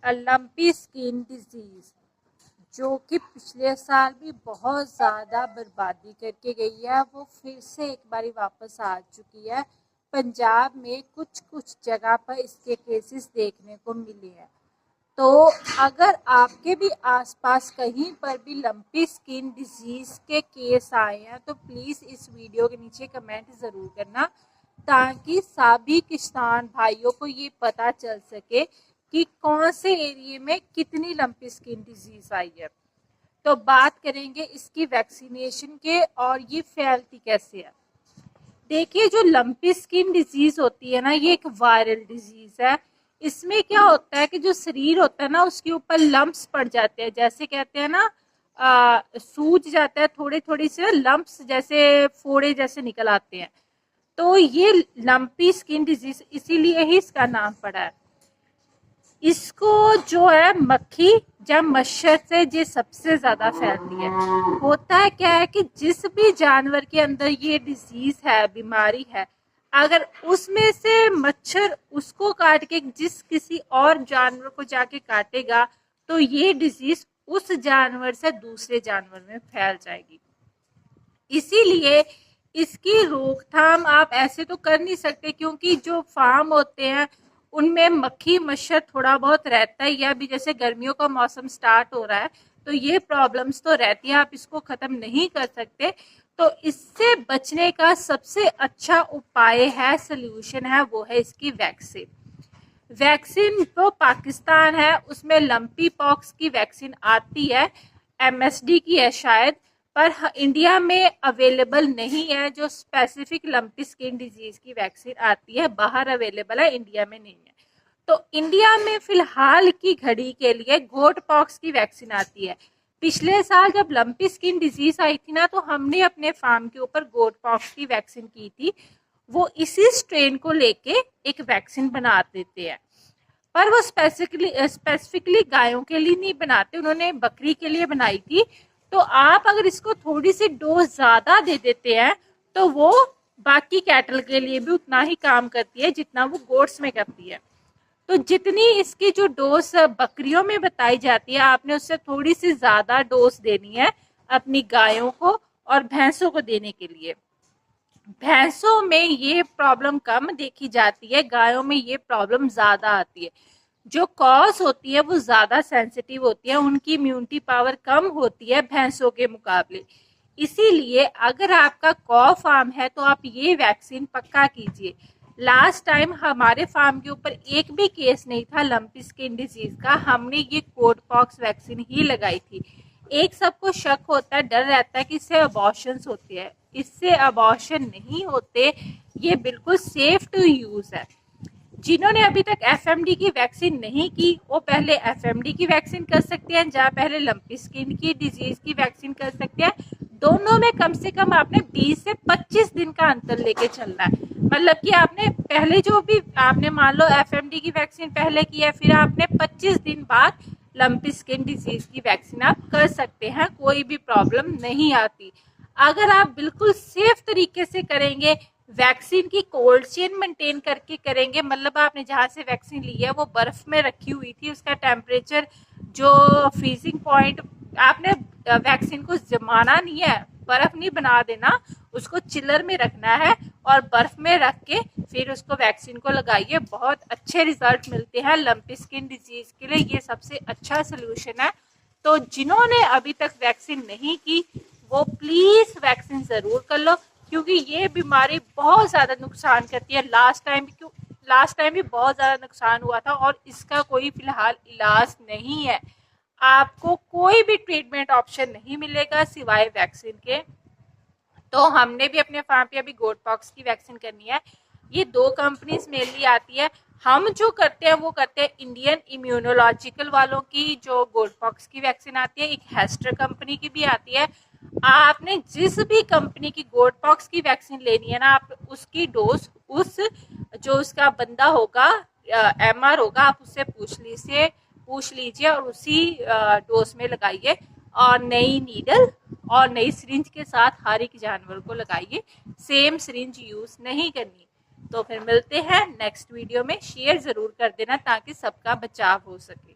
Lumpy skin disease जो कि पिछले साल भी बहुत ज़्यादा बर्बादी करके गई है, वो फिर से एक बारी वापस आ चुकी है। पंजाब में कुछ कुछ जगह पर इसके केसेस देखने को मिले हैं। तो अगर आपके भी आसपास कहीं पर भी लंपी स्किन डिजीज़ के केस आए हैं तो प्लीज़ इस वीडियो के नीचे कमेंट ज़रूर करना, ताकि सभी किसान भाइयों को ये पता चल सके कि कौन से एरिया में कितनी लंपी स्किन डिजीज़ आई है। तो बात करेंगे इसकी वैक्सीनेशन के और ये फैलती कैसे है। देखिए, जो लंपी स्किन डिजीज़ होती है ना, ये एक वायरल डिजीज़ है। इसमें क्या होता है कि जो शरीर होता है ना, उसके ऊपर लम्प्स पड़ जाते हैं, जैसे कहते हैं ना सूज जाता है, थोड़े थोड़ी से लम्प्स जैसे फोड़े जैसे निकल आते हैं। तो ये लंपी स्किन डिजीज इसीलिए ही इसका नाम पड़ा है। इसको जो है मक्खी या मच्छर से ये सबसे ज्यादा फैलती है। होता है क्या है कि जिस भी जानवर के अंदर ये डिजीज है, बीमारी है, अगर उसमें से मच्छर उसको काट के जिस किसी और जानवर को जाके काटेगा तो ये डिजीज उस जानवर से दूसरे जानवर में फैल जाएगी। इसीलिए इसकी रोकथाम आप ऐसे तो कर नहीं सकते, क्योंकि जो फार्म होते हैं उनमें मक्खी मच्छर थोड़ा बहुत रहता ही है। अभी जैसे गर्मियों का मौसम स्टार्ट हो रहा है तो ये प्रॉब्लम्स तो रहती है, आप इसको खत्म नहीं कर सकते। तो इससे बचने का सबसे अच्छा उपाय है, सोल्यूशन है, वो है इसकी वैक्सीन। वैक्सीन तो पाकिस्तान है, उसमें लंपी पॉक्स की वैक्सीन आती है, MSD की है शायद, पर इंडिया में अवेलेबल नहीं है। जो स्पेसिफिक लंपी स्किन डिजीज की वैक्सीन आती है बाहर अवेलेबल है, इंडिया में नहीं है। तो इंडिया में फिलहाल की घड़ी के लिए गोट पॉक्स की वैक्सीन आती है। पिछले साल जब लंपी स्किन डिजीज आई थी ना, तो हमने अपने फार्म के ऊपर गोट पॉक्स की वैक्सीन की थी। वो इसी स्ट्रेन को लेके एक वैक्सीन बना देते हैं, पर वो स्पेसिफिकली गायों के लिए नहीं बनाते, उन्होंने बकरी के लिए बनाई थी। तो आप अगर इसको थोड़ी सी डोज ज्यादा दे देते हैं तो वो बाकी कैटल के लिए भी उतना ही काम करती है जितना वो गोट्स में करती है। तो जितनी इसकी जो डोज बकरियों में बताई जाती है, आपने उससे थोड़ी सी ज्यादा डोज देनी है अपनी गायों को और भैंसों को देने के लिए। भैंसों में ये प्रॉब्लम कम देखी जाती है, गायों में ये प्रॉब्लम ज्यादा आती है। जो कॉज होती है वो ज्यादा सेंसिटिव होती है, उनकी इम्यूनिटी पावर कम होती है भैंसों के मुकाबले। इसीलिए अगर आपका कॉ फार्म है तो आप ये वैक्सीन पक्का कीजिए। लास्ट टाइम हमारे फार्म के ऊपर एक भी केस नहीं था लंपी स्किन डिजीज का, हमने ये कोड पॉक्स वैक्सीन ही लगाई थी। एक सबको शक होता है, डर रहता है कि इससे अबॉर्शंस होते हैं, इससे अबॉर्शन नहीं होते, ये बिल्कुल सेफ टू यूज है। जिन्होंने अभी तक FMD की वैक्सीन नहीं की वो पहले FMD की वैक्सीन कर सकते हैं, या पहले लंपी स्किन की डिजीज की वैक्सीन कर सकते हैं। दोनों में कम से कम आपने 20 से 25 दिन का अंतर लेके चलना है। मतलब कि आपने पहले जो भी आपने मान लो FMD की वैक्सीन पहले की है, फिर आपने 25 दिन बाद लंपी स्किन डिजीज की वैक्सीन आप कर सकते हैं, कोई भी प्रॉब्लम नहीं आती। अगर आप बिल्कुल सेफ तरीके से करेंगे, वैक्सीन की कोल्ड चेन मेंटेन करके करेंगे, मतलब आपने जहाँ से वैक्सीन ली है वो बर्फ में रखी हुई थी, उसका टेम्परेचर जो फ्रीजिंग पॉइंट, आपने वैक्सीन को जमाना नहीं है, बर्फ नहीं बना देना, उसको चिलर में रखना है और बर्फ में रख के फिर उसको वैक्सीन को लगाइए। बहुत अच्छे रिजल्ट मिलते हैं लंपी स्किन डिजीज के लिए, ये सबसे अच्छा सोल्यूशन है। तो जिन्होंने अभी तक वैक्सीन नहीं की वो प्लीज वैक्सीन जरूर कर लो, क्योंकि ये बीमारी बहुत ज्यादा नुकसान करती है। लास्ट टाइम भी बहुत ज्यादा नुकसान हुआ था और इसका कोई फिलहाल इलाज नहीं है। आपको कोई भी ट्रीटमेंट ऑप्शन नहीं मिलेगा सिवाय वैक्सीन के। तो हमने भी अपने फार्म पे अभी गोट पॉक्स की वैक्सीन करनी है। ये 2 कंपनीज मेनली आती है, हम जो करते हैं वो करते हैं इंडियन इम्यूनोलॉजिकल वालों की जो गोट पॉक्स की वैक्सीन आती है, एक हेस्टर कंपनी की भी आती है। आपने जिस भी कंपनी की गोट पॉक्स की वैक्सीन लेनी है ना, आप उसकी डोज उस जो उसका बंदा होगा MR होगा, आप उससे पूछ लीजिए और उसी डोज में लगाइए, और नई नीडल और नई सिरिंज के साथ हर एक जानवर को लगाइए, सेम सिरिंज यूज नहीं करनी। तो फिर मिलते हैं नेक्स्ट वीडियो में, शेयर जरूर कर देना ताकि सबका बचाव हो सके।